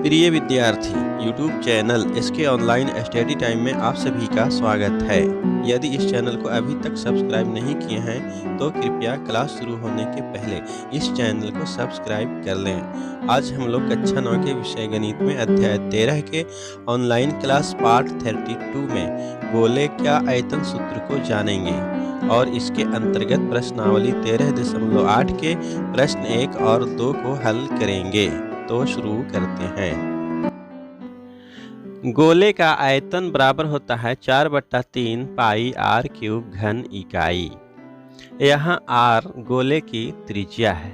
प्रिय विद्यार्थी, YouTube channel SK online study time में आप सभी का स्वागत है। यदि इस चैनल को अभी तक सब्सक्राइब नहीं किए हैं तो कृपया क्लास शुरू होने के पहले इस चैनल को सब्सक्राइब कर लें। आज हम लोग कक्षा 9 के विषय गणित में अध्याय 13 के ऑनलाइन क्लास पार्ट 32 में गोले का आयतन सूत्र को जानेंगे और इसके अंतर्गत प्रश्नावली 13.8 के प्रश्न 1 और 2 को हल करेंगे। तो शुरू करते हैं। गोले का आयतन बराबर होता है 4/3 पाई r क्यूब घन इकाई। यहाँ r गोले की त्रिज्या है,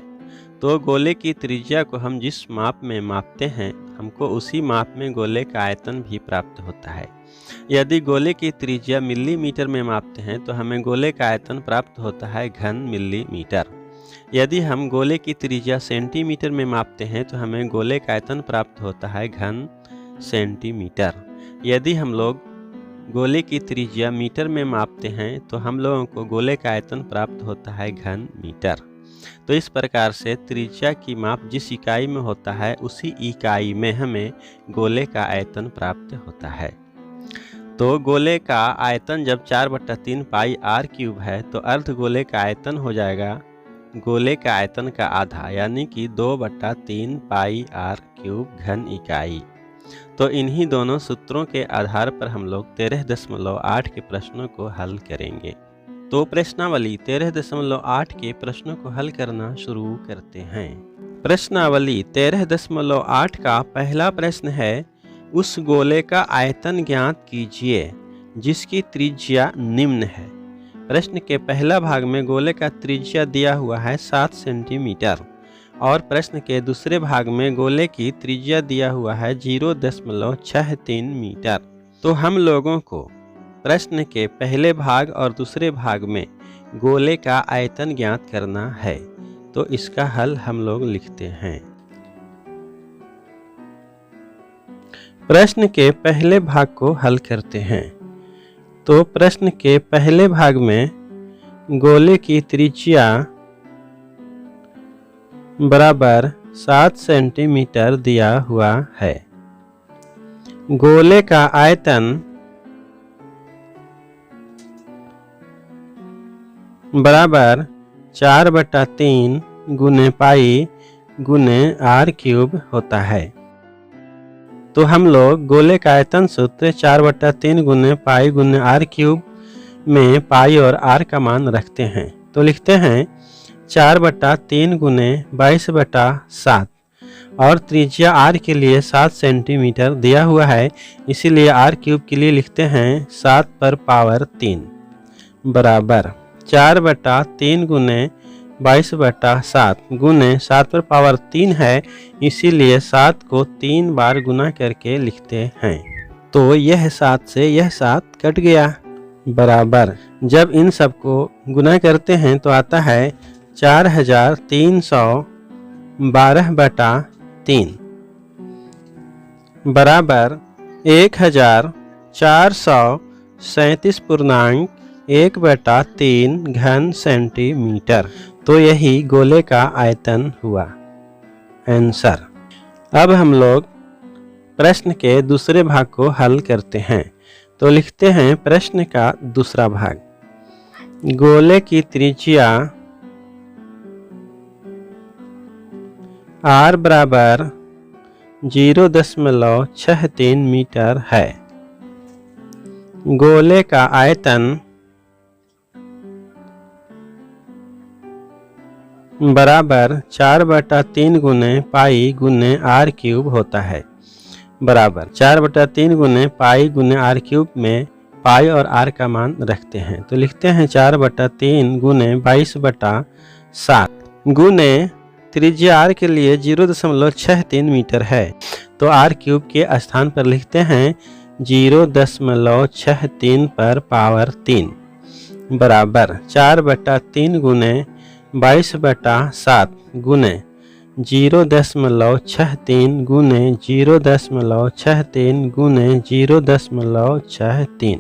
तो गोले की त्रिज्या को हम जिस माप में मापते हैं हमको उसी माप में गोले का आयतन भी प्राप्त होता है। यदि गोले की त्रिज्या मिलीमीटर में मापते हैं तो हमें गोले का आयतन प्राप्त होता है घन मिलीमीटर। यदि हम गोले की त्रिज्या सेंटीमीटर में मापते हैं तो हमें गोले का आयतन प्राप्त होता है घन सेंटीमीटर। यदि हम लोग गोले की त्रिज्या मीटर में मापते हैं तो हम लोगों को गोले का आयतन प्राप्त होता है घन मीटर। तो इस प्रकार से त्रिज्या की माप जिस इकाई में होता है उसी इकाई में हमें गोले का आयतन प्राप्त होता है। तो गोले का आयतन जब 4/3 पाई r क्यूब है तो अर्ध गोले का आयतन हो जाएगा गोले का आयतन का आधा, यानी कि 2/3 पाई r क्यूब घन इकाई। तो इन्हीं दोनों सूत्रों के आधार पर हम लोग 13.8 के प्रश्नों को हल करेंगे। तो प्रश्नावली 13.8 के प्रश्नों को हल करना शुरू करते हैं। प्रश्नावली 13.8 का पहला प्रश्न है, उस गोले का आयतन ज्ञात कीजिए जिसकी त्रिज्या निम्न है। प्रश्न के पहला भाग में गोले का त्रिज्या दिया हुआ है 7 सेंटीमीटर और प्रश्न के दूसरे भाग में गोले की त्रिज्या दिया हुआ है 0.63 मीटर। तो हम लोगों को प्रश्न के पहले भाग और दूसरे भाग में गोले का आयतन ज्ञात करना है। तो इसका हल हम लोग लिखते हैं। प्रश्न के पहले भाग को हल करते हैं। तो प्रश्न के पहले भाग में गोले की त्रिज्या बराबर 7 सेंटीमीटर दिया हुआ है। गोले का आयतन बराबर 4/3 गुने पाई गुने r क्यूब होता है। तो हम लोग गोले का आयतन सूत्र 4/3 गुने पाई गुने r क्यूब में पाई और r का मान रखते हैं। तो लिखते हैं 4/3 गुने 22/7 और त्रिज्या r के लिए 7 सेंटीमीटर दिया हुआ है, इसीलिए r क्यूब के लिए लिखते हैं 7/3 बराबर 4/3 गुने 22/7 गुने 7/3 है, इसीलिए 7 को 3 बार गुना करके लिखते हैं। तो यह 7 से यह 7 कट गया बराबर जब इन सब को गुना करते हैं तो आता है 4312/3 बराबर 1437.1/3 घन सेंटीमीटर। तो यही गोले का आयतन हुआ आंसर। अब हम लोग प्रश्न के दूसरे भाग को हल करते हैं। तो लिखते हैं प्रश्न का दूसरा भाग, गोले की त्रिज्या r बराबर 0.63 मीटर है। गोले का आयतन बराबर 4/3 गुने पाई गुने r क्यूब होता है। बराबर 4/3 गुने पाई गुने r क्यूब में पाई और r का मान रखते हैं। तो लिखते हैं 4/3 गुने 22/7 गुने त्रिज्या r के लिए 0.63 मीटर है, तो r क्यूब के स्थान पर लिखते हैं 0.63 बराबर 4/3 गुने 22/7 गुने 0.63 गुने 0.63 गुने 0.63।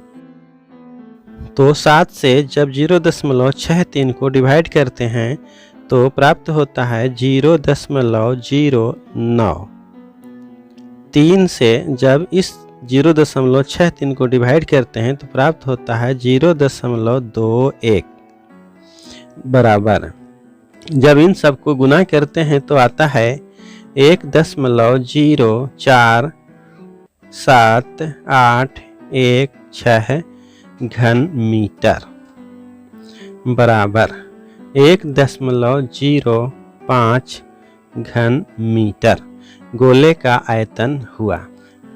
तो 7 से जब 0.63 को डिवाइड करते हैं तो प्राप्त होता है 0.09। 3 से जब इस 0.63 को डिवाइड करते हैं तो प्राप्त होता है 0.21 बराबर। जब इन सब को गुना करते हैं तो आता है 1.047816 घन मीटर बराबर 1.05 घन मीटर गोले का आयतन हुआ।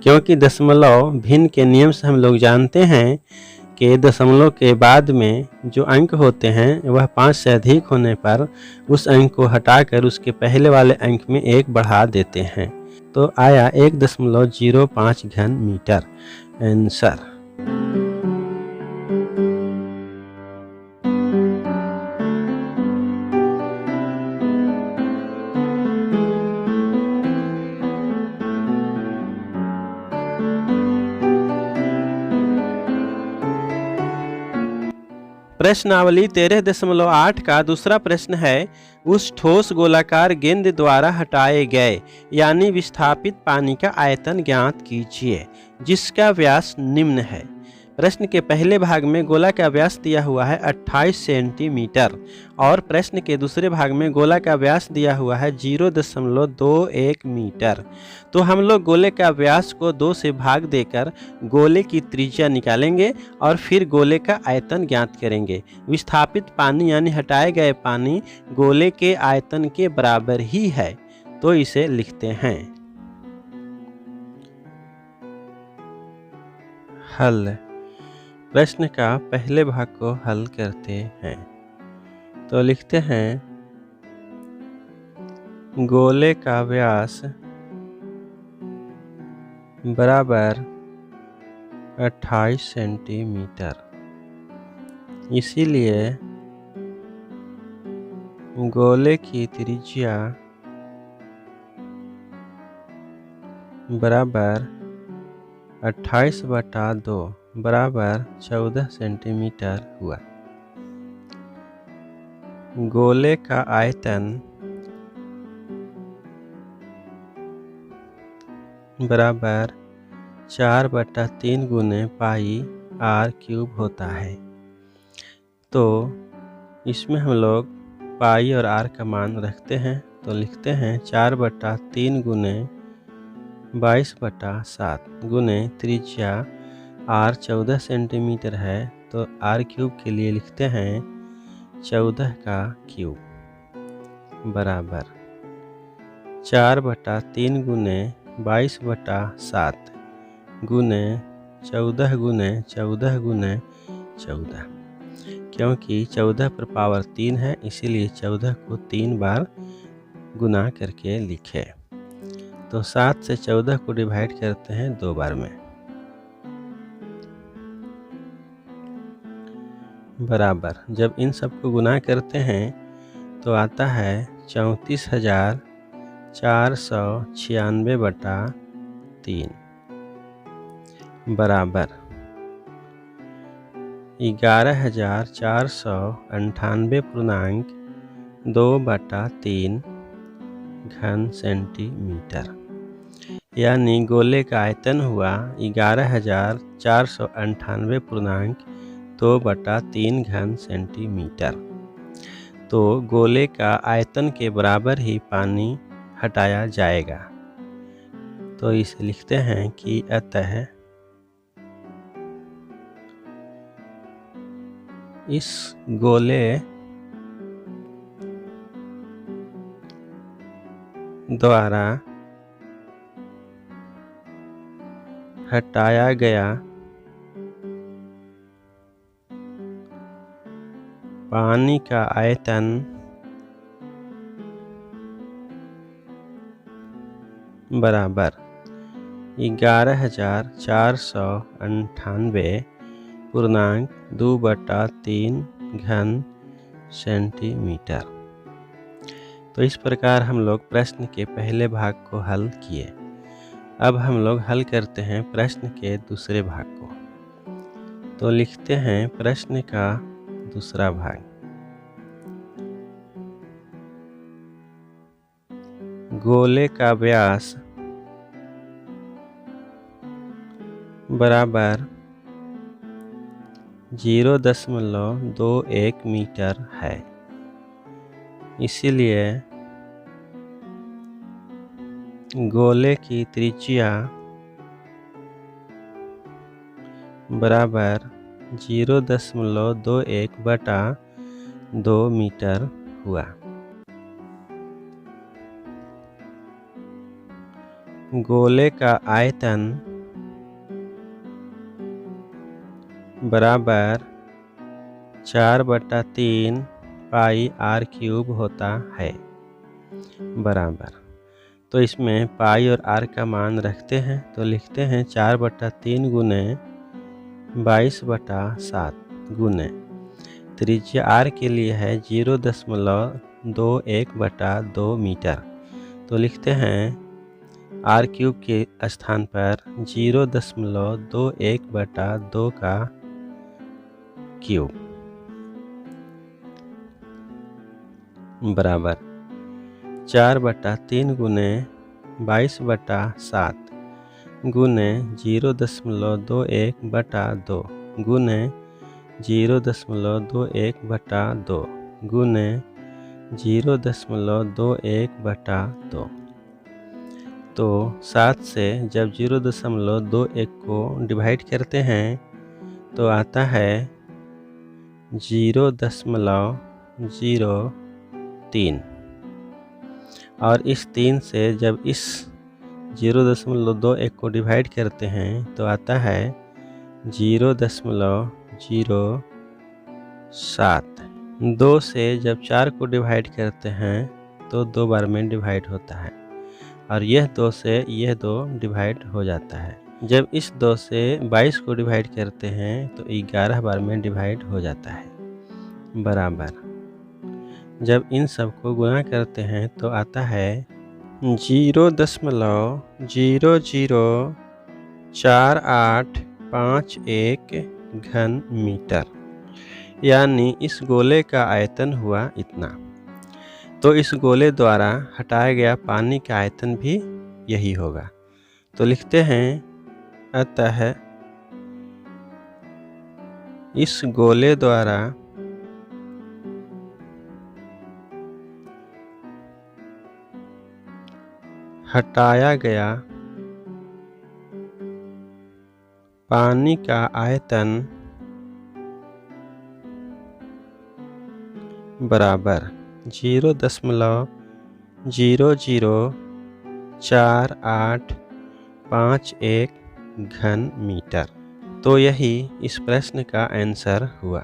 क्योंकि दशमलव भिन्न के नियम से हम लोग जानते हैं कि दशमलव के बाद में जो अंक होते हैं वह 5 से अधिक होने पर उस अंक को हटाकर उसके पहले वाले अंक में 1 बढ़ा देते हैं, तो आया 1.05 घन मीटर आंसर। प्रश्नावली 13.8 का दूसरा प्रश्न है, उस ठोस गोलाकार गेंद द्वारा हटाए गए यानी विस्थापित पानी का आयतन ज्ञात कीजिए जिसका व्यास निम्न है। प्रश्न के पहले भाग में गोला का व्यास दिया हुआ है 28 सेंटीमीटर और प्रश्न के दूसरे भाग में गोला का व्यास दिया हुआ है 0.21 मीटर। तो हम लोग गोले का व्यास को 2 से भाग देकर गोले की त्रिज्या निकालेंगे और फिर गोले का आयतन ज्ञात करेंगे। विस्थापित पानी यानी हटाए गए पानी गोले के आयतन के बराबर ही है, तो इसे लिखते हैं। हल। प्रश्न का पहले भाग को हल करते हैं तो लिखते हैं गोले का व्यास बराबर 28 सेंटीमीटर, इसीलिए गोले की त्रिज्या बराबर 28/2 बराबर 14 सेंटीमीटर हुआ। गोले का आयतन बराबर 4/3 गुने पाई r³ होता है। तो इसमें हम लोग पाई और r का मान रखते हैं तो लिखते हैं 4/3 गुने 22/7 गुने त्रिज्या r 14 सेंटीमीटर है तो r³ के लिए लिखते हैं 14³ बराबर 4/3 गुने 22/7 गुने 14 गुने 14 गुने 14, क्योंकि 14 पर पावर 3 है इसीलिए 14 को 3 बार गुना करके लिखे। तो 7 से 14 को डिवाइड करते हैं 2 बार में बराबर। जब इन सब को गुना करते हैं तो आता है 34,496/3 बराबर 11,498.2/3 घन सेंटीमीटर, यानी गोले का आयतन हुआ 11,498.2/3 घन सेंटीमीटर। तो गोले का आयतन के बराबर ही पानी हटाया जाएगा, तो इसे लिखते हैं कि अतः इस गोले द्वारा हटाया गया पानी का आयतन बराबर 11,498.2/3 घन सेंटीमीटर। तो इस प्रकार हम लोग प्रश्न के पहले भाग को हल किए। अब हम लोग हल करते हैं प्रश्न के दूसरे भाग को। तो लिखते हैं प्रश्न का दूसरा भाग। गोले का व्यास बराबर 0.21 मीटर है। इसीलिए गोले की त्रिज्या बराबर 0.21/2 मीटर हुआ। गोले का आयतन बराबर 4/3 पाई r³ होता है। बराबर, तो इसमें पाई और r का मान रखते हैं तो लिखते हैं 4/3 गुने 22/7 गुने त्रिज्या r के लिए है 0.21/2 मीटर। तो लिखते हैं r³ के स्थान पर 0.21/2 का क्यूब बराबर 4/3 गुने 22/7 गुने 0.21/2 गुने 0.21/2 गुने 0.21/2। तो 7 से जब 0.21 को डिवाइड करते हैं तो आता है 0.03 और इस 3 से जब इस 0.21 को डिवाइड करते हैं तो आता है 0.07। 2 से जब 4 को डिवाइड करते हैं तो 2 बार में डिवाइड होता है और यह 2 से यह 2 डिवाइड हो जाता है। जब इस 2 से 22 को डिवाइड करते हैं तो 11 बार में डिवाइड हो जाता है। बराबर, जब इन सब को गुणा करते हैं तो आता है 0.004851 घन मीटर, यानी इस गोले का आयतन हुआ इतना। तो इस गोले द्वारा हटाया गया पानी का आयतन भी यही होगा। तो लिखते हैं अतः इस गोले द्वारा हटाया गया पानी का आयतन बराबर 0.004851 घन मीटर। तो यही इस प्रश्न का आंसर हुआ।